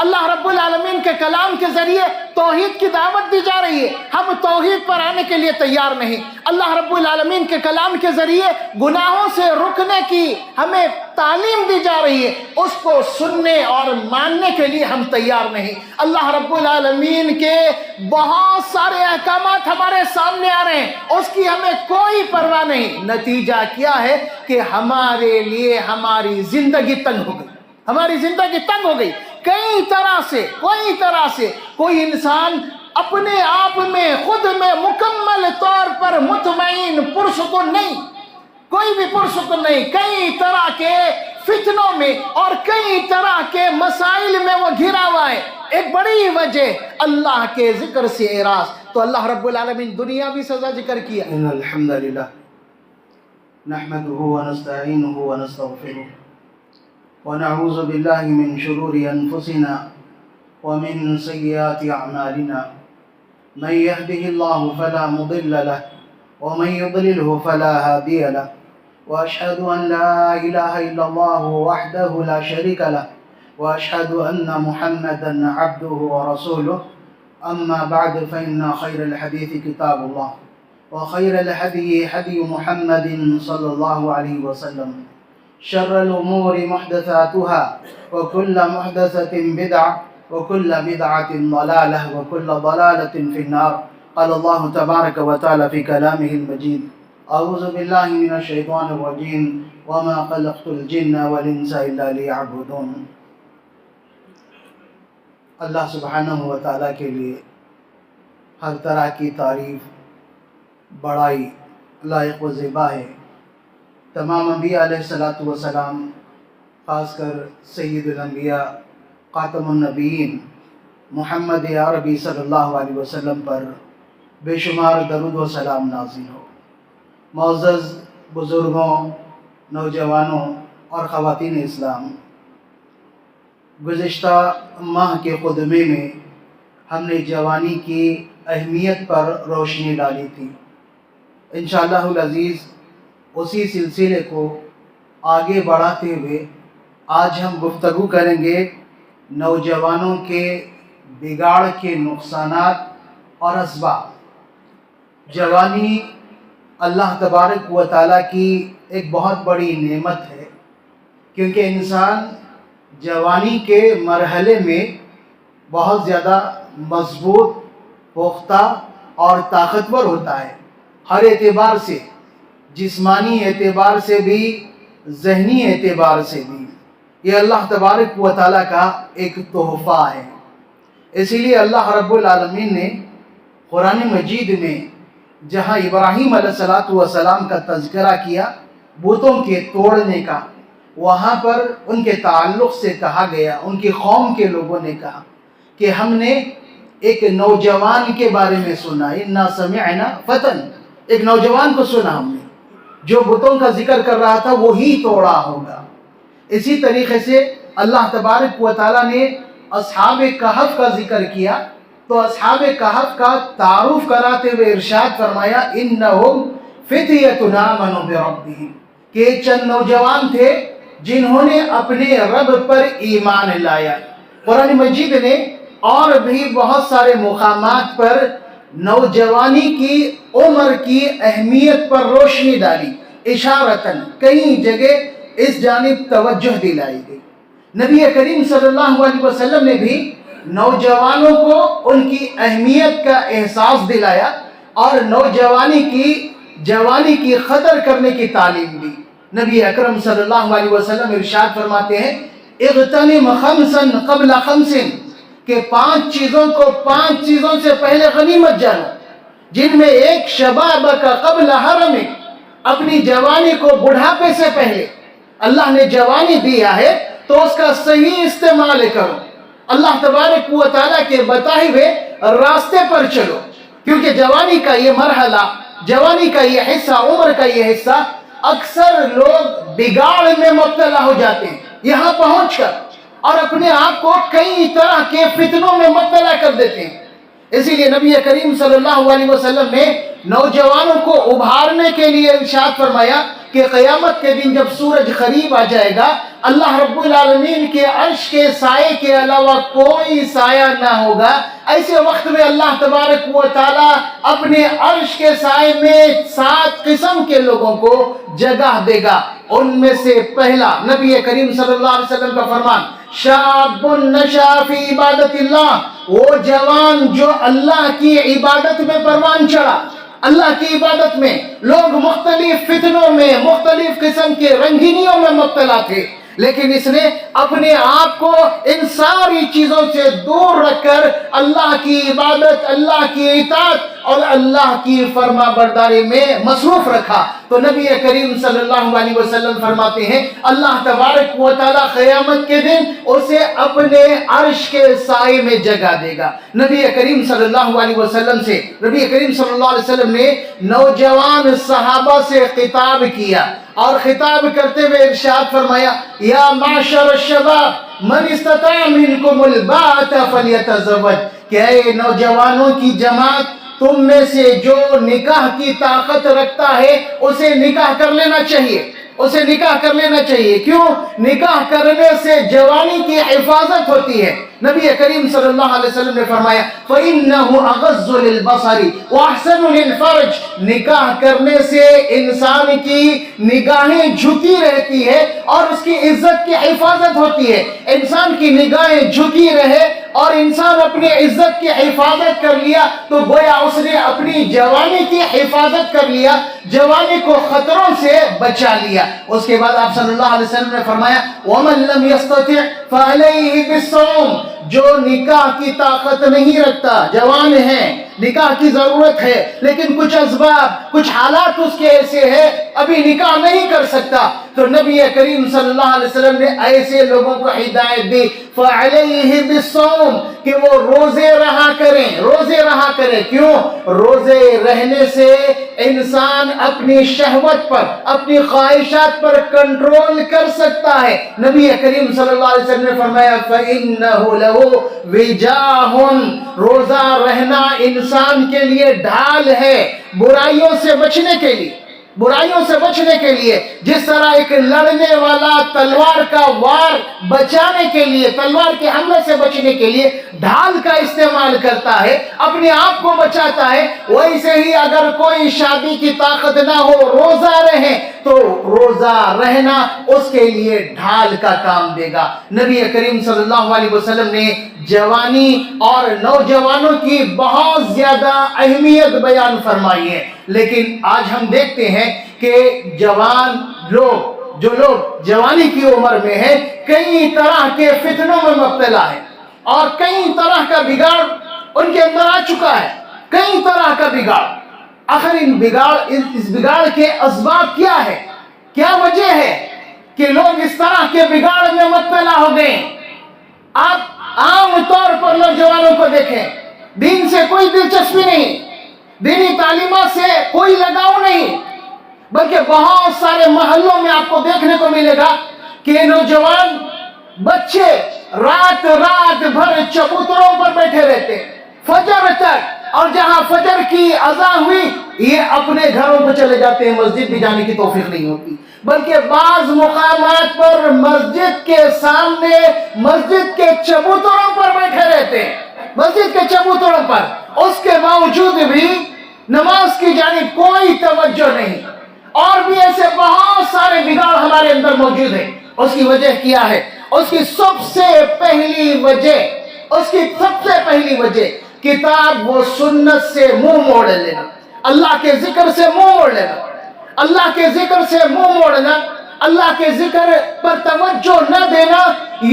اللہ رب العالمین کے کلام کے ذریعے توحید کی دعوت دی جا رہی ہے، ہم توحید پر آنے کے لیے تیار نہیں۔ اللہ رب العالمین کے کلام کے ذریعے گناہوں سے رکنے کی ہمیں تعلیم دی جا رہی ہے، اس کو سننے اور ماننے کے لیے ہم تیار نہیں۔ اللہ رب العالمین کے بہت سارے احکامات ہمارے سامنے آ رہے ہیں، اس کی ہمیں کوئی پرواہ نہیں۔ نتیجہ کیا ہے کہ ہمارے لیے ہماری زندگی تنگ ہو گئی، ہماری زندگی تنگ ہو گئی۔ کئی طرح سے کوئی انسان اپنے آپ میں خود میں مکمل طور پر مطمئن پرسکون نہیں، کوئی بھی پرسکون نہیں۔ کئی طرح کے فتنوں میں اور کئی طرح کے مسائل میں وہ گھرا ہوا ہے۔ ایک بڑی وجہ اللہ کے ذکر سے اعراض۔ تو اللہ رب العالمین دنیاوی سزا ذکر کیا۔ ان الحمد للہ نحمده ونستعینه ونستغفره ونعوذ باللہ من شرور انفسنا ومن سیئات اعمالنا من يهده الله فلا مضل له ومن يضلله فلا هادي له واشهد ان لا اله الا الله وحده لا شريك له واشهد ان محمدا عبده ورسوله اما بعد فان خير الحديث كتاب الله وخير الهدي هدي محمد صلى الله عليه وسلم شر الأمور محدثاتها وكل محدثة بدعة وكل بدعة ضلالة وكل ضلالة في النار قال الله تبارك وتعالى في كلامه المجيد أعوذ بالله من الشيطان الرجيم وما خلقت الجن والإنس إلا ليعبدون۔ اللہ سبحانہ و تعالیٰ کے لیے ہر طرح کی تعریف بڑائی لائق و زیبا ہے۔ تمام انبیاء علیہ الصلاۃ والسلام، خاص کر سید الانبیاء خاتم النبیین محمد عربی صلی اللہ علیہ وسلم پر بے شمار درود و سلام نازل ہو۔ معزز بزرگوں، نوجوانوں اور خواتین اسلام، گزشتہ ماہ کے خطبے میں ہم نے جوانی کی اہمیت پر روشنی ڈالی تھی۔ انشاءاللہ العزیز اسی سلسلے کو آگے بڑھاتے ہوئے آج ہم گفتگو کریں گے نوجوانوں کے بگاڑ کے نقصانات اور اسباب۔ جوانی اللہ تبارک و تعالیٰ کی ایک بہت بڑی نعمت ہے، کیونکہ انسان جوانی کے مرحلے میں بہت زیادہ مضبوط، پختہ اور طاقتور ہوتا ہے، ہر اعتبار سے، جسمانی اعتبار سے بھی، ذہنی اعتبار سے بھی۔ یہ اللہ تبارک و تعالیٰ کا ایک تحفہ ہے۔ اسی لیے اللہ رب العالمین نے قرآن مجید میں جہاں ابراہیم علیہ السلام کا تذکرہ کیا بتوں کے توڑنے کا، وہاں پر ان کے تعلق سے کہا گیا، ان کی قوم کے لوگوں نے کہا کہ ہم نے ایک نوجوان کے بارے میں سنا، اِنَّا سَمِعْنَا فَتًى، ایک نوجوان کو سنا ہم نے جو بتوں کا ذکر کر رہا تھا وہی توڑا ہوگا۔ اسی طریقے سے اللہ تبارک و تعالیٰ نے اصحاب کہف کا ذکر کیا تو اصحاب کہف کا تعارف کراتے ہوئے ارشاد فرمایا انہم فتیۃ آمنوا بربہم، کہ چند نوجوان تھے جنہوں نے اپنے رب پر ایمان لایا۔ قرآن مجید نے اور بھی بہت سارے مقامات پر نوجوانی کی عمر کی اہمیت پر روشنی ڈالی، اشارتاً کئی جگہ اس جانب توجہ دلائی گئی۔ نبی کریم صلی اللہ علیہ وسلم نے بھی نوجوانوں کو ان کی اہمیت کا احساس دلایا اور جوانی کی قدر کرنے کی تعلیم دی۔ نبی اکرم صلی اللہ علیہ وسلم ارشاد فرماتے ہیں اغتنم خمسا قبل خمس، کہ 5 چیزوں کو 5 چیزوں سے پہلے غنیمت جانو، جن میں ایک شبابک قبل حرمک، اپنی جوانی کو بڑھاپے سے پہلے اللہ نے جوانی دیا ہے تو اس کا صحیح استعمال کرو، اللہ تبارک و تعالیٰ کے بتائے ہوئے راستے پر چلو، کیونکہ جوانی کا یہ مرحلہ، جوانی کا یہ حصہ، عمر کا یہ حصہ اکثر لوگ بگاڑ میں مبتلا ہو جاتے ہیں یہاں پہنچ کر، اور اپنے آپ کو کئی طرح کے فتنوں میں مبتلا کر دیتے ہیں۔ اسی لیے نبی کریم صلی اللہ علیہ وسلم نے نوجوانوں کو ابھارنے کے لیے ارشاد فرمایا کہ قیامت کے دن جب سورج قریب آ جائے گا اللہ رب العالمین کے عرش کے سائے کے علاوہ کوئی سایہ نہ ہوگا، ایسے وقت میں اللہ تبارک و تعالی اپنے عرش کے سائے میں 7 قسم کے لوگوں کو جگہ دے گا۔ ان میں سے پہلا نبی کریم صلی اللہ علیہ وسلم کا فرمان، شاب نشا فی عبادت اللہ، وہ جوان جو اللہ کی عبادت میں پروان چڑھا۔ اللہ کی عبادت میں لوگ مختلف فتنوں میں، مختلف قسم کے رنگینیوں میں مبتلا تھے، لیکن اس نے اپنے آپ کو ان ساری چیزوں سے دور رکھ کر اللہ کی عبادت، اللہ کی اطاعت اور اللہ کی فرما برداری میں مصروف رکھا۔ تو نبی کریم صلی اللہ علیہ وسلم فرماتے ہیں اللہ تبارک و تعالیٰ قیامت کے دن اسے اپنے عرش کے سائے میں جگہ دے گا۔ نبی کریم صلی اللہ علیہ وسلم سے نبی کریم صلی اللہ علیہ وسلم نے نوجوان صحابہ سے خطاب کیا اور خطاب کرتے ہوئے ارشاد فرمایا، یا معشر الشباب من استطاع منکم الباءۃ فلیتزوج، کہ اے نوجوانوں کی جماعت، تم میں سے جو نکاح کی طاقت رکھتا ہے اسے نکاح کر لینا چاہیے، اسے نکاح کر لینا چاہیے۔ کیوں؟ نکاح کرنے سے جوانی کی حفاظت ہوتی ہے۔ نبی کریم صلی اللہ علیہ وسلم نے فرمایا فَإِنَّهُ أَغَضُّ لِلْبَصَرِ وَأَحْسَنُ لِلْفَرْجِ، نکاح کرنے سے انسان کی نگاہیں جھکی رہتی ہے اور اس کی عزت کی حفاظت ہوتی ہے۔ انسان کی نگاہیں جھکی رہے اور انسان اپنی عزت کی حفاظت کر لیا تو گویا اس نے اپنی جوانی کی حفاظت کر لیا، جوانی کو خطروں سے بچا لیا۔ اس کے بعد آپ صلی اللہ علیہ وسلم نے فرمایا وَمَن لَمْ يَسْتَطِعْ فَعَلَيْهِ بِالصَّوْمِ، جو نکاح کی طاقت نہیں رکھتا، جوان ہے، نکاح کی ضرورت ہے لیکن کچھ اسباب، کچھ حالات اس کے ایسے ہیں ابھی نکاح نہیں کر سکتا، تو نبی کریم صلی اللہ علیہ وسلم نے ایسے لوگوں کو ہدایت دی فَعَلَيْهِ بِالصَّوْمِ، کہ وہ روزے رہا کریں، روزے رہا کریں۔ کیوں؟ روزے رہنے سے انسان اپنی شہوت پر، اپنی خواہشات پر کنٹرول کر سکتا ہے۔ نبی کریم صلی اللہ علیہ وسلم نے فرمایا فَإِنَّهُ لَهُ وِجَاهٌ، روزہ رہنا انسان کے لیے ڈھال ہے برائیوں سے بچنے کے لیے، برائیوں سے بچنے کے لیے۔ جس طرح ایک لڑنے والا تلوار کا وار بچانے کے لیے، تلوار کے حملے سے بچنے کے لیے ڈھال کا استعمال کرتا ہے، اپنے آپ کو بچاتا ہے، ویسے ہی اگر کوئی شادی کی طاقت نہ ہو، روزہ رہے تو روزہ رہنا اس کے لیے ڈھال کا کام دے گا۔ نبی کریم صلی اللہ علیہ وسلم نے جوانی اور نوجوانوں کی بہت زیادہ اہمیت بیان فرمائی ہے، لیکن آج ہم دیکھتے ہیں کہ جوان لوگ، جو لوگ جوانی کی عمر میں ہیں، کئی طرح کے فتنوں میں مبتلا ہے اور کئی طرح کا بگاڑ ان کے اندر آ چکا ہے، کئی طرح کا بگاڑ۔ آخر اس بگاڑ کے اسباب کیا ہے؟ کیا وجہ ہے کہ لوگ اس طرح کے بگاڑ میں مبتلا ہو گئے؟ آپ عام طور پر نوجوانوں کو دیکھیں، دین سے کوئی دلچسپی نہیں، دینی تعلیمات سے کوئی لگاؤ نہیں، بلکہ بہت سارے محلوں میں آپ کو دیکھنے کو ملے گا کہ نوجوان بچے رات بھر چبوتروں پر بیٹھے رہتے فجر تک، اور جہاں فجر کی اذان ہوئی یہ اپنے گھروں پہ چلے جاتے ہیں، مسجد بھی جانے کی توفیق نہیں ہوتی، بلکہ بعض مقامات پر مسجد کے سامنے، مسجد کے چبوتروں پر بیٹھے رہتے ہیں، مسجد کے چبوتروں پر، اس کے باوجود بھی نماز کی جانب کوئی توجہ نہیں۔ اور بھی ایسے بہت سارے بگاڑ ہمارے اندر موجود ہیں۔ اس کی وجہ کیا ہے؟ اس کی سب سے پہلی وجہ کتاب و سنت سے منہ موڑ لینا، اللہ کے ذکر سے منہ موڑ لینا، اللہ کے ذکر سے منہ موڑنا، اللہ کے ذکر پر توجہ نہ دینا،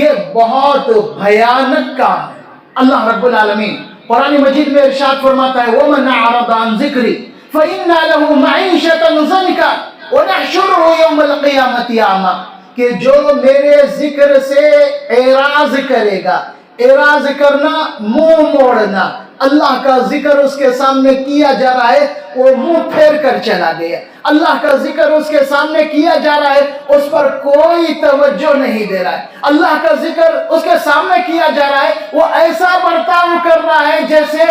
یہ بہت بھیانک کام ہے۔ اللہ رب العالمین قرآن مجید میں ارشاد فرماتا ہے وَمَنْ أَعْرَضَ عَنْ ذِكْرِي فَإِنَّ لَهُ مَعِيشَةً ضَنْكًا وَنَحْشُرُهُ يَوْمَ الْقِيَامَةِ أَعْمَى، کہ جو میرے ذکر سے اعراض کرے گا، اعراض کرنا منہ موڑنا، اللہ کا ذکر اس کے سامنے کیا جا رہا ہے وہ منہ پھیر کر چلا گیا، اللہ کا ذکر اس کے سامنے کیا جا رہا ہے، اس پر کوئی توجہ نہیں دے رہا ہے۔ اللہ کا ذکر اس کے سامنے کیا جا رہا ہے، وہ ایسا برتاؤ کر رہا ہے جیسے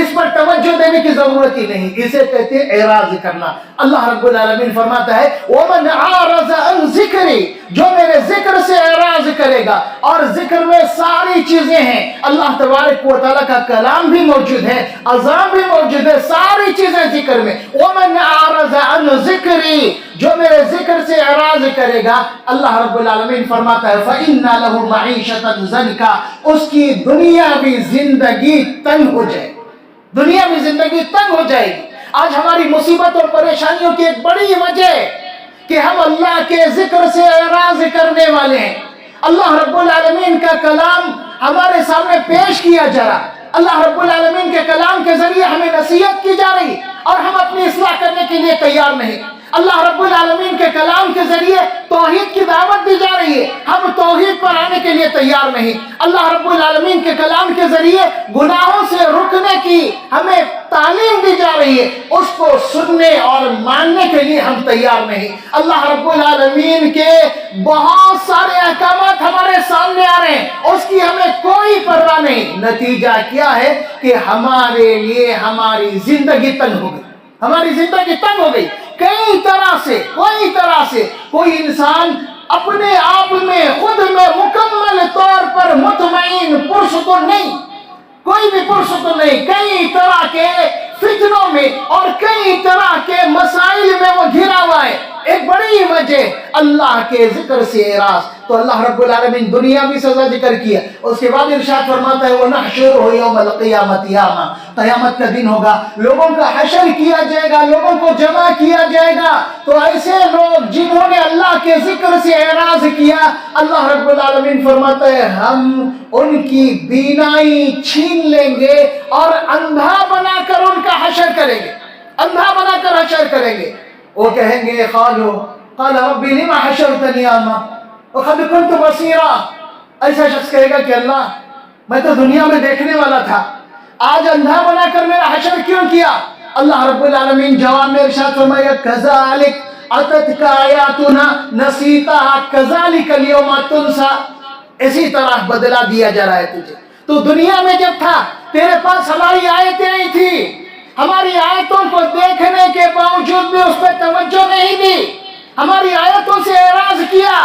اس پر توجہ دینے کی ضرورت ہی نہیں۔ اسے کہتے ہیں اعراض کرنا۔ اللہ رب العالمین فرماتا ہے وَمَنْ عَارَضَ عَنْ ذِكْرِي، جو میرے ذکر سے اعراض کرے گا، اور ذکر میں ساری چیزیں ہیں، اللہ تبارک و تعالیٰ کا کلام بھی موجود ہے، اذان بھی موجود ہے، ساری چیزیں ذکر میں۔ وَمَنْ عَارَضَ عَنْ ذِكْرِي، جو میرے ذکر سے اعراض کرے گا، اللہ رب العالمین فرماتا ہے فَإِنَّ لَهُ مَعِيشَةً ضَنْكَ، اس کی دنیاوی زندگی تنگ ہو جائے گی، دنیاوی زندگی تنگ ہو جائے گی۔ آج ہماری مصیبت اور پریشانیوں کی ایک بڑی وجہ ہے کہ ہم اللہ کے ذکر سے اعراض کرنے والے ہیں۔ اللہ رب العالمین کا کلام ہمارے سامنے پیش کیا جا رہا، اللہ رب العالمین کے کلام کے ذریعے ہمیں نصیحت کی جا رہی، اور ہم اپنی اصلاح کرنے کے لیے تیار نہیں۔ اللہ رب العالمین کے کلام کے ذریعے توحید کی دعوت دی جا رہی ہے، ہم توحید پر آنے کے لیے تیار نہیں۔ اللہ رب العالمین کے کلام کے ذریعے گناہوں سے رکنے کی ہمیں تعلیم دی جا رہی ہے، اس کو سننے اور ماننے کے لیے ہم تیار نہیں۔ اللہ رب العالمین کے بہت سارے احکامات ہمارے سامنے آ رہے ہیں، اس کی ہمیں کوئی پرواہ نہیں۔ نتیجہ کیا ہے کہ ہمارے لیے ہماری زندگی تنگ ہو گئی، ہماری زندگی تنگ ہو گئی۔ کئی طرح سے کوئی انسان اپنے آپ میں خود میں مکمل طور پر مطمئن پرسکون نہیں، کوئی بھی پرسکون نہیں۔ کئی طرح کے فتنوں میں اور کئی طرح کے مسائل میں وہ گھرا ہوا ہے۔ ایک بڑی وجہ اللہ کے ذکر سے اعراض۔ تو اللہ رب العالمین دنیا بھی سزا ذکر کیا، اس کے بعد ارشاد فرماتا ہے وَنَحْشُرُهُ يَوْمَ الْقِيَامَةِ يَوْمًا، قیامت کا دن ہوگا، لوگوں کا حشر کیا جائے گا، لوگوں کو جمع کیا جائے گا۔ تو ایسے لوگ جنہوں نے اللہ کے ذکر سے اعراض کیا، اللہ رب العالمین فرماتا ہے ہم ان کی بینائی چھین لیں گے اور اندھا بنا کر ان کا حشر کریں گے، اندھا بنا کر حشر کریں گے۔ وہ کہیں گے قال رب لم حشرتنی اعمی وقد كنت بصیرا، ایسا شخص کہے گا کہ اللہ میں تو دنیا میں دیکھنے والا تھا، آج اندھا بنا کر میرا حشر کیوں کیا؟ اللہ رب العالمین جواب میں ارشاد فرمایا کذالک اتتک آیاتنا نسیتها کذالک اليوم تنسا، اسی طرح بدلا دیا جا رہا ہے تجھے۔ تو دنیا میں جب تھا تیرے پاس ہماری آیتیں نہیں تھی، ہماری آیتوں کو دیکھنے کے باوجود بھی اس پہ توجہ نہیں دی، ہماری آیتوں سے اعراض کیا،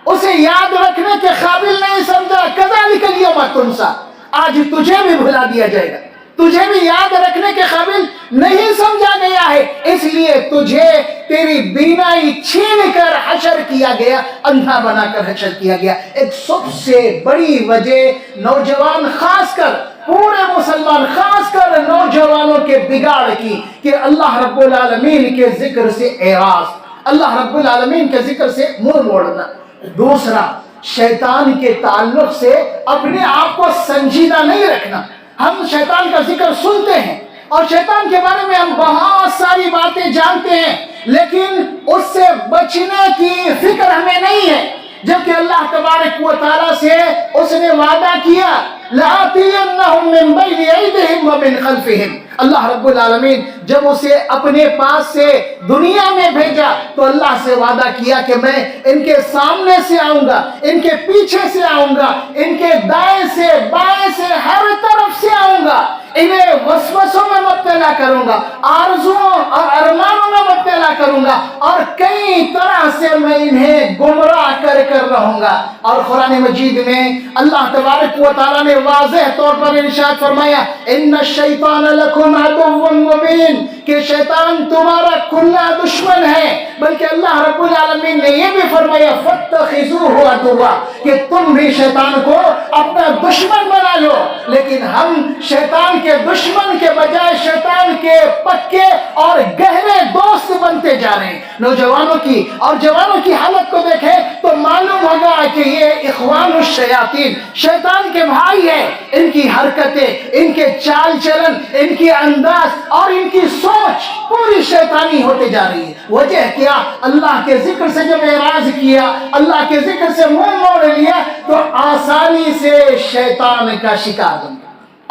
اسے یاد رکھنے کے قابل نہیں سمجھا۔ کذالک اليوم تنسا، آج تجھے بھی بھلا دیا جائے گا، تجھے بھی یاد رکھنے کے قابل نہیں سمجھا گیا ہے، اس لیے تجھے تیری بینائی چھین کر حشر کیا گیا، اندھا بنا کر حشر کیا گیا۔ ایک سب سے بڑی وجہ نوجوان، خاص کر پورے مسلمان، خاص کر نوجوانوں کے بگاڑ کی کہ اللہ رب العالمین کے ذکر سے اعراض، اللہ رب العالمین کے ذکر سے منہ موڑنا۔ دوسرا، شیطان کے تعلق سے اپنے آپ کو سنجیدہ نہیں رکھنا۔ ہم شیطان کا ذکر سنتے ہیں اور شیطان کے بارے میں ہم بہت ساری باتیں جانتے ہیں، لیکن اس سے بچنے کی فکر ہمیں نہیں ہے، جبکہ اللہ تبارک و تعالیٰ سے اس نے وعدہ کیا لَآتِيَنَّهُم مِّن بَيْنِ أَيْدِيهِمْ وَمِنْ خَلْفِهِمْ۔ اللہ رب العالمین جب اسے اپنے پاس سے دنیا میں بھیجا تو اللہ سے وعدہ کیا کہ میں ان کے سامنے سے آؤں گا، ان کے پیچھے سے آؤں گا، ان کے دائیں سے بائیں سے ہر طرف سے آؤں گا، انہیں وسوسوں میں مبتلا کروں گا، آرزوؤں اور ارمانوں میں مبتلا کروں گا، اور کئی طرح سے میں انہیں گمراہ کر رہوں گا۔ اور قرآن مجید میں اللہ تبارک و تعالیٰ نے واضح طور پر ارشاد فرمایا ان الشیطان لکم عدو مبین، کہ شیطان تمہارا کھلا دشمن ہے، بلکہ اللہ رب العالمین نے یہ بھی فرمایا فاتخذوہ عدوا، کہ تم بھی شیطان کو اپنا دشمن بنا لو۔ لیکن ہم شیطان کے دشمن کے بجائے شیطان کے پکے اور گہرے دوست بنتے جا رہے ہیں۔ نوجوانوں کی اور جوانوں کی حالت کو دیکھیں تو معلوم ہوگا کہ یہ اخوان الشیاطین، شیطان کے بھائی ہیں۔ ان کی حرکتیں، ان کے چال چلن، ان کی انداز اور ان کی سوچ پوری شیطانی ہوتے جا رہی ہے۔ وجہ کیا؟ اللہ کے ذکر سے جب اعراض کیا، اللہ کے ذکر سے منہ موڑ لیا، تو آسانی سے شیطان کا شکار بن گیا،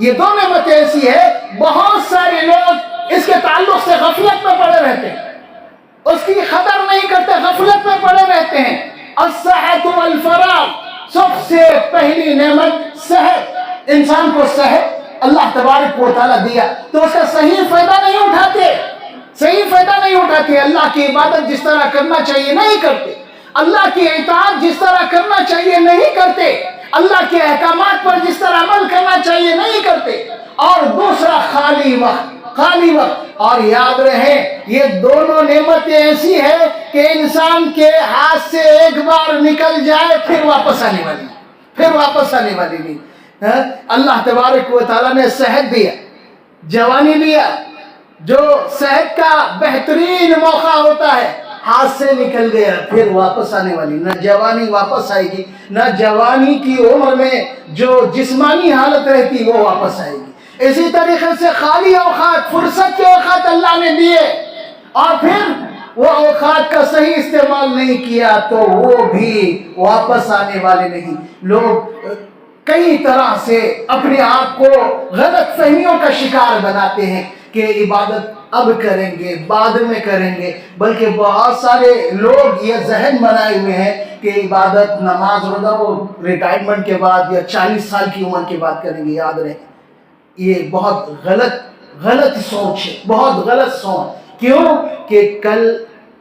یہ دو نعمتیں ایسی ہے بہت سارے لوگ اس کے تعلق سے غفلت میں پڑے رہتے ہیں، اس کی قدر نہیں کرتے، غفلت میں پڑے رہتے ہیں۔ الصحت والفراغ، سب سے پہلی نعمت صحت، انسان کو صحت اللہ تبارک و تعالیٰ دیا تو اس کا صحیح فائدہ نہیں اٹھاتے، صحیح فائدہ نہیں اٹھاتے، اللہ کی عبادت جس طرح کرنا چاہیے نہیں کرتے، اللہ کی اطاعت جس طرح کرنا چاہیے نہیں کرتے، اللہ کے احکامات پر جس طرح عمل کرنا چاہیے نہیں کرتے، اور دوسرا خالی وقت، خالی وقت۔ اور یاد رہے یہ دونوں نعمتیں ایسی ہیں کہ انسان کے ہاتھ سے ایک بار نکل جائے پھر واپس آنے والی، پھر واپس آنے والی نہیں۔ اللہ تبارک و تعالیٰ نے صحت دیا، جوانی دیا، جو صحت کا بہترین موقع ہوتا ہے، ہاتھ سے نکل گیا پھر واپس آنے والی، نہ جوانی واپس آئے گی، نہ جوانی کی عمر میں جو جسمانی حالت رہتی وہ واپس آئے گی۔ اسی طریقے سے خالی اوقات، فرصت کے اوقات اللہ نے دیے اور پھر وہ اوقات کا صحیح استعمال نہیں کیا تو وہ بھی واپس آنے والے نہیں۔ لوگ کئی طرح سے اپنے آپ کو غلط فہمیوں کا شکار بناتے ہیں کہ عبادت اب کریں گے، بعد میں کریں گے، بلکہ بہت سارے لوگ یہ ذہن بنائے ہوئے ہیں کہ عبادت، نماز، روزہ وہ ریٹائرمنٹ کے بعد یا 40 سال کی عمر کے بعد کریں گے۔ یاد رہے یہ بہت غلط سوچ ہے، بہت غلط سوچ۔ کیوں کہ کل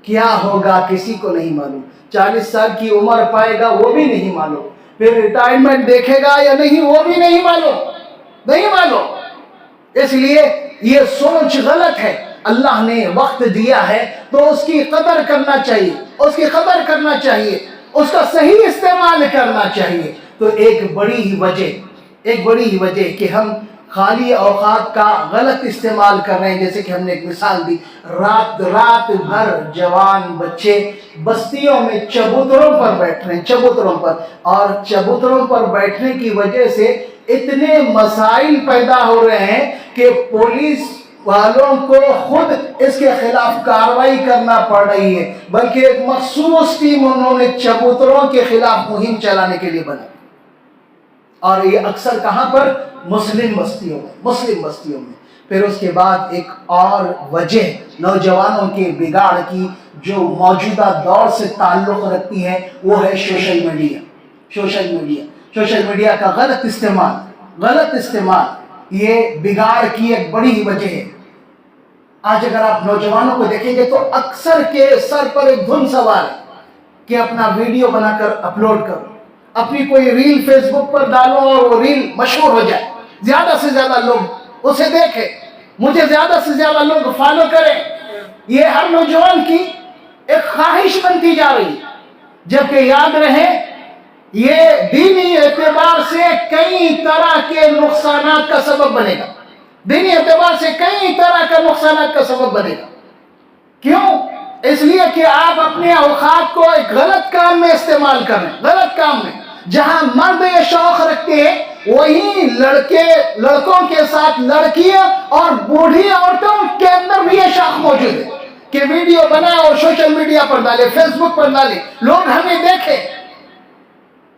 کیا ہوگا کسی کو نہیں معلوم، 40 سال کی عمر پائے گا وہ بھی نہیں معلوم، پھر ریٹائرمنٹ دیکھے گا یا نہیں وہ بھی نہیں معلوم۔ اس لیے یہ سوچ غلط ہے۔ اللہ نے وقت دیا ہے تو اس کی قدر کرنا چاہیے، اس کی قدر کرنا چاہیے، اس کا صحیح استعمال کرنا چاہیے۔ تو ایک بڑی ہی وجہ کہ ہم خالی اوقات کا غلط استعمال کر رہے ہیں، جیسے کہ ہم نے ایک مثال دی، رات بھر جوان بچے بستیوں میں چبوتروں پر بیٹھ رہے ہیں، چبوتروں پر بیٹھنے کی وجہ سے اتنے مسائل پیدا ہو رہے ہیں کہ پولیس والوں کو خود اس کے خلاف کارروائی کرنا پڑ رہی ہے، بلکہ ایک مخصوص ٹیم انہوں نے چبوتروں کے خلاف مہم چلانے کے لیے بنائی، اور یہ اکثر کہاں پر؟ مسلم بستیوں میں۔ پھر اس کے بعد ایک اور وجہ نوجوانوں کے بگاڑ کی جو موجودہ دور سے تعلق رکھتی ہے وہ ہے سوشل میڈیا کا غلط استعمال، یہ بگاڑ کی ایک بڑی ہی وجہ ہے۔ آج اگر آپ نوجوانوں کو دیکھیں گے تو اکثر کے سر پر ایک دھن سوار ہے کہ اپنا ویڈیو بنا کر اپلوڈ کرو، اپنی کوئی ریل فیس بک پر ڈالو اور وہ ریل مشہور ہو جائے، زیادہ سے زیادہ لوگ اسے دیکھیں، مجھے زیادہ سے زیادہ لوگ فالو کریں۔ یہ ہر نوجوان کی ایک خواہش بنتی جا رہی ہے، جبکہ یاد رہے یہ دینی اعتبار سے کئی طرح کے نقصانات کا سبب بنے گا، دینی اعتبار سے کئی طرح کا نقصانات کا سبب بنے گا۔ کیوں؟ اس لیے کہ آپ اپنے اوقات کو ایک غلط کام میں استعمال کر رہے ہیں، غلط کام میں۔ جہاں مرد یہ شوق رکھتے ہیں وہیں لڑکوں کے ساتھ لڑکیاں اور بوڑھی عورتوں کے اندر بھی یہ شوق موجود ہے کہ ویڈیو بنائے اور سوشل میڈیا پر ڈالے، فیس بک پر ڈالے، لوگ ہمیں دیکھیں۔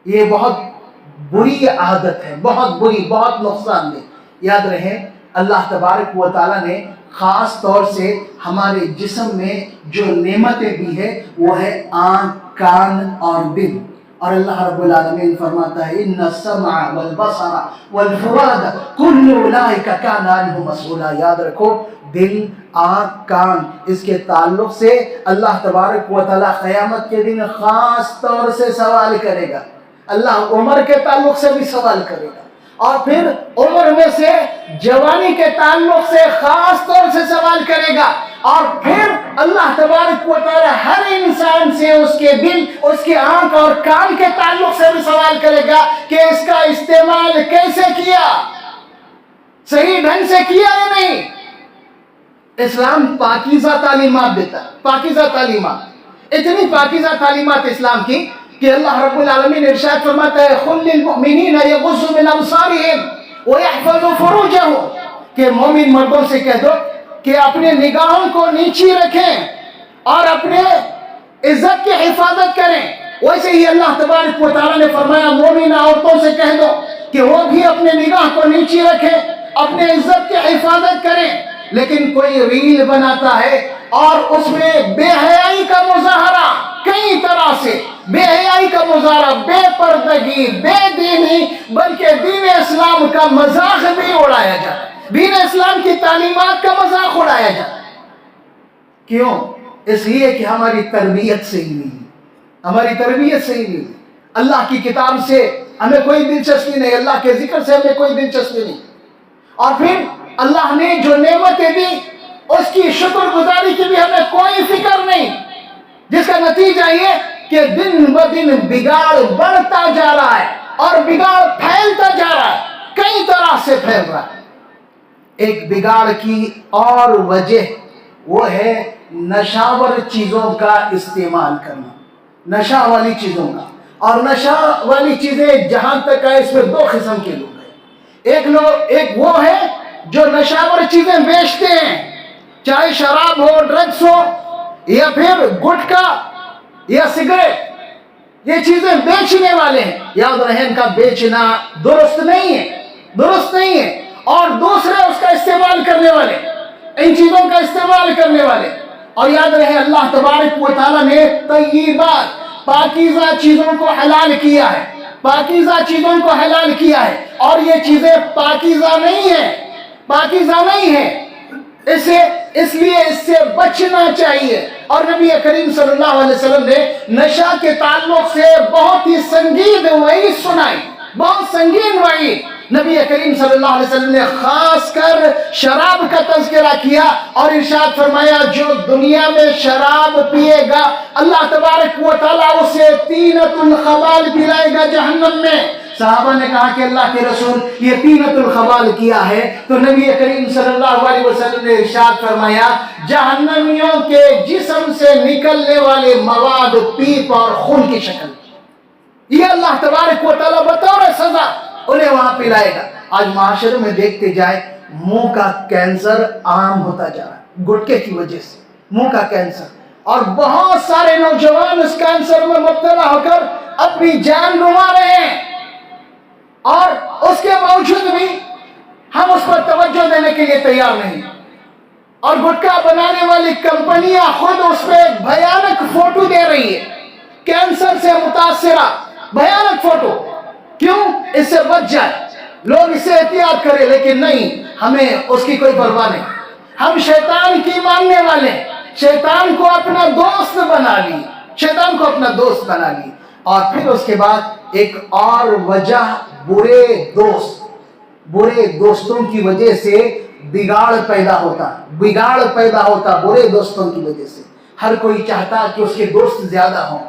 یہ بہت بری عادت ہے، بہت بری، بہت نقصان دہ۔ یاد رہے اللہ تبارک و تعالیٰ نے خاص طور سے ہمارے جسم میں جو نعمتیں دی ہے وہ ہے آنکھ، کان اور دل، اور اللہ رب العالمین فرماتا ہے ان السمع والبصر والفؤاد کل اولئک کان عنہ مسئولا۔ یاد رکھو دل، آنکھ، کان، اس کے تعلق سے اللہ تبارک و تعالیٰ قیامت کے دن خاص طور سے سوال کرے گا، اللہ عمر کے تعلق سے بھی سوال کرے گا، اور پھر عمر میں سے جوانی کے تعلق سے خاص طور سے سوال کرے گا، اور پھر اللہ تبارک و تعالی ہر انسان سے اس کے دل، اس کے آنکھ اور کان کے تعلق سے بھی سوال کرے گا کہ اس کا استعمال کیسے کیا، صحیح ڈھنگ سے کیا یا نہیں۔ اسلام پاکیزہ تعلیمات دیتا ہے، پاکیزہ تعلیمات، اتنی پاکیزہ تعلیمات اسلام کی کہ اللہ رب العالمین ارشاد فرماتا ہے قل للمؤمنین یغضوا من ابصارہم ویحفظوا فروجہم، کہ مومن مردوں سے کہہ دو کہ اپنے نگاہوں کو نیچی رکھیں اور اپنے عزت کی حفاظت کریں۔ ویسے ہی اللہ تبارک و تعالیٰ نے فرمایا مومن عورتوں سے کہہ دو کہ وہ بھی اپنے نگاہ کو نیچی رکھیں، اپنے عزت کی حفاظت کریں، لیکن کوئی ریل بناتا ہے اور اس میں بے حیائی کا مظاہرہ، کئی طرح سے بے حیائی کا مظاہرہ، بے پردگی، بے دینی، بلکہ دین اسلام کا مذاق بھی اڑایا جاتا ہے، دین اسلام کی تعلیمات کا مذاق اڑایا جاتا ہے۔ کیوں؟ اس لیے کہ ہماری تربیت صحیح نہیں ہے، ہماری تربیت صحیح نہیں ہے۔ اللہ کی کتاب سے ہمیں کوئی دلچسپی نہیں، اللہ کے ذکر سے ہمیں کوئی دلچسپی نہیں، اور پھر اللہ نے جو نعمتیں دی اس کی شکر گزاری کی بھی ہمیں کوئی فکر نہیں، جس کا نتیجہ یہ کہ دن بہ دن بگاڑ بڑھتا جا رہا ہے اور بگاڑ پھیلتا جا رہا ہے، کئی طرح سے پھیل رہا ہے۔ ایک بگاڑ کی اور وجہ وہ ہے نشاور چیزوں کا استعمال کرنا، نشہ والی چیزوں کا، اور نشہ والی چیزیں جہاں تک ہے اس میں دو قسم کے لوگ ہیں۔ ایک وہ ہے جو نشاور چیزیں بیچتے ہیں، چاہے شراب ہو، ڈرگس ہو، یا پھر گٹکا یا سگریٹ، یہ چیزیں بیچنے والے ہیں۔ یاد رہے ان کا بیچنا درست نہیں ہے، درست نہیں ہے، اور دوسرے اس کا استعمال کرنے والے، ان چیزوں کا استعمال کرنے والے۔ اور یاد رہے اللہ تبارک و تعالیٰ نے طیبات، پاکیزہ چیزوں کو حلال کیا ہے، پاکیزہ چیزوں کو حلال کیا ہے، اور یہ چیزیں پاکیزہ نہیں ہیں، پاکیزہ نہیں ہیں، اس لیے اس سے بچنا چاہیے۔ اور نبی کریم صلی اللہ علیہ وسلم نے نشہ کے تعلق سے بہت ہی سنگین وعید سنائی، بہت سنگین وعید۔ نبی کریم صلی اللہ علیہ وسلم نے خاص کر شراب کا تذکرہ کیا اور ارشاد فرمایا جو دنیا میں شراب پیے گا اللہ تبارک و تعالیٰ اسے طینۃ الخبال پلائے گا جہنم میں۔ صحابہ نے کہا کہ اللہ کے رسول یہ طینۃ الخبال کیا ہے؟ تو نبی کریم صلی اللہ علیہ وسلم نے ارشاد فرمایا جہنمیوں کے جسم سے نکلنے والے مواد پیپ اور خون کی شکل، یہ اللہ تبارک و تعالیٰ بطور سزا انہیں وہاں پلائے گا۔ آج معاشرے میں دیکھتے جائے منہ کا کینسر عام ہوتا جا رہا ہے، گٹکے کی وجہ سے منہ کا کینسر، اور بہت سارے نوجوان اس کینسر میں مبتلا ہو کر اپنی جان گنوا رہے ہیں، اور اس کے باوجود بھی ہم اس پر توجہ دینے کے لیے تیار نہیں۔ اور گٹکا بنانے والی کمپنیاں خود اس پہ بھیانک فوٹو دے رہی ہے، کینسر سے متاثرہ بھیانک فوٹو، کیوں؟ اس سے بچ جائے، لوگ اس سے احتیاط کریں، لیکن نہیں، ہمیں اس کی کوئی پرواہ نہیں۔ ہم شیطان کی ماننے والے، شیطان کو اپنا دوست بنا لی، شیطان کو اپنا دوست بنا لی۔ اور پھر اس کے بعد ایک اور وجہ برے دوستوں کی وجہ سے بگاڑ پیدا ہوتا برے دوستوں کی وجہ سے۔ ہر کوئی چاہتا کہ اس کے دوست زیادہ ہوں،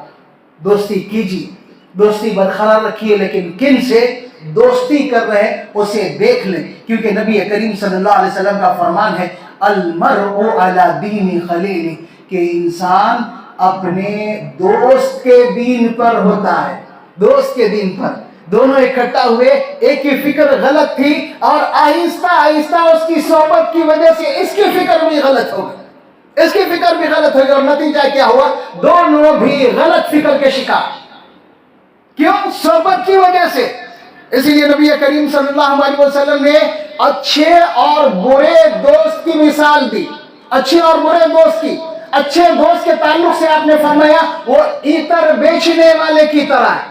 دوستی کیجیے، دوستی برقرار رکھیے، لیکن کن سے دوستی کر رہے ہیں اسے دیکھ لیں، کیونکہ نبی کریم صلی اللہ علیہ وسلم کا فرمان ہے المرء علی دین خلیلہ، کہ انسان اپنے دوست کے دین پر ہوتا ہے، دوست کے دین پر۔ دونوں اکٹھا ہوئے، ایک کی فکر غلط تھی اور آہستہ آہستہ اس کی صحبت کی وجہ سے اس کی فکر بھی غلط ہو گئی، اس کی فکر بھی غلط ہو گئی، اور نتیجہ کیا ہوا؟ دونوں بھی غلط فکر کے شکار۔ کیوں؟ صحبت کی وجہ سے۔ اسی لیے نبی کریم صلی اللہ علیہ وسلم نے اچھے اور برے دوست کی مثال دی، اچھے اور برے دوست کی۔ اچھے دوست کے تعلق سے آپ نے فرمایا وہ عطر بیچنے والے کی طرح ہے،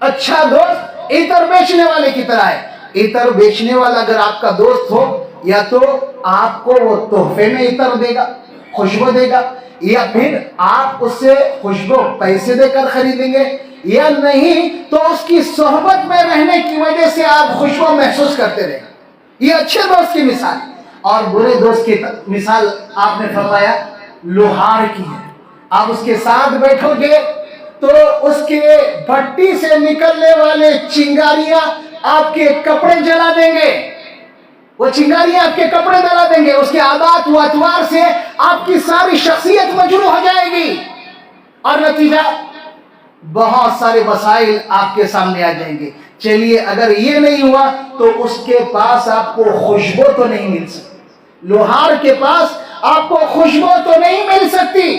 اچھا دوست عطر بیچنے والے کی طرح ہے۔ عطر بیچنے والا اگر آپ کا دوست ہو، یا تو آپ کو وہ تحفے میں عطر دے گا، خوشبو دے گا، یا پھر آپ اس سے خوشبو پیسے دے کر خریدیں گے، یا نہیں تو اس کی صحبت میں رہنے کی وجہ سے آپ خوشبو محسوس کرتے رہیں۔ یہ اچھے دوست کی مثال۔ اور برے دوست کی مثال آپ نے فرمایا لوہار کی ہے۔ آپ اس کے ساتھ بیٹھو گے تو اس کے بھٹی سے نکلنے والے چنگاریاں آپ کے کپڑے جلا دیں گے، وہ چنگاریاں آپ کے کپڑے جلا دیں گے، اس کے عادات و اطوار سے آپ کی ساری شخصیت مجروح ہو جائے گی، اور نتیجہ بہت سارے مسائل آپ کے سامنے آ جائیں گے۔ چلیے اگر یہ نہیں ہوا تو اس کے پاس آپ کو خوشبو تو نہیں مل سکتی، لوہار کے پاس آپ کو خوشبو تو نہیں مل سکتی،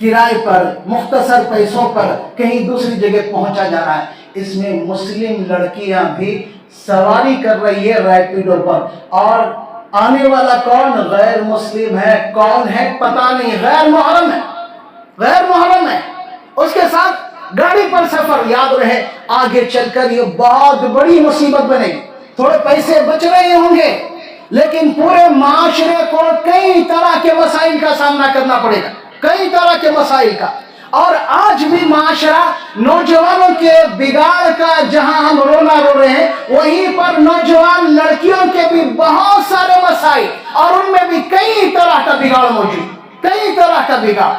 کرائے پر مختصر پیسوں پر کہیں دوسری جگہ پہنچا جا رہا ہے. اس میں مسلم لڑکیاں بھی سواری کر رہی ہے ریپیڈو پر, اور آنے والا کون غیر مسلم ہے, کون ہے پتہ نہیں, غیر محرم ہے, غیر محرم ہے. اس کے ساتھ گاڑی پر سفر. یاد رہے آگے چل کر یہ بہت بڑی مصیبت بنے گی. تھوڑے پیسے بچ رہے ہوں گے لیکن پورے معاشرے کو کئی طرح کے مسائل کا سامنا کرنا پڑے گا, کئی طرح کے مسائل کا. اور آج بھی معاشرہ نوجوانوں کے بگاڑ کا جہاں ہم رونا رو رہے ہیں, وہیں پر نوجوان لڑکیوں کے بھی بہت سارے مسائل, اور ان میں بھی کئی طرح کا بگاڑ موجود, کئی طرح کا بگاڑ.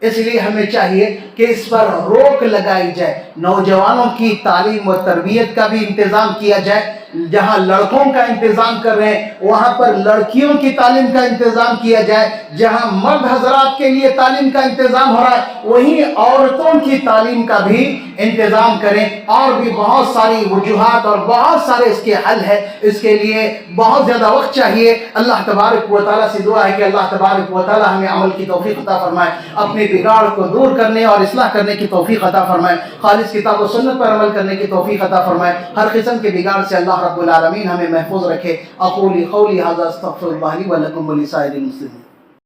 اس لیے ہمیں چاہیے کہ اس پر روک لگائی جائے. نوجوانوں کی تعلیم و تربیت کا بھی انتظام کیا جائے. جہاں لڑکوں کا انتظام کر رہے ہیں وہاں پر لڑکیوں کی تعلیم کا انتظام کیا جائے. جہاں مرد حضرات کے لیے تعلیم کا انتظام ہو رہا ہے وہیں عورتوں کی تعلیم کا بھی انتظام کریں. اور بھی بہت ساری وجوہات اور بہت سارے اس کے حل ہے. اس کے لیے بہت زیادہ وقت چاہیے. اللہ تبارک و تعالیٰ سے دعا ہے کہ اللہ تبارک و تعالیٰ ہمیں عمل کی توفیق عطا فرمائے, اپنے بگاڑ کو دور کرنے اور اصلاح کرنے کی توفیق عطا فرمائے, خالص کتاب و سنت پر عمل کرنے کی توفیق عطا فرمائے. ہر قسم کے بگاڑ سے اللہ رب العالمین ہمیں محفوظ رکھے. اقول قولی ھذا استغفر اللہ لی و لکم ولسائر المسلمین.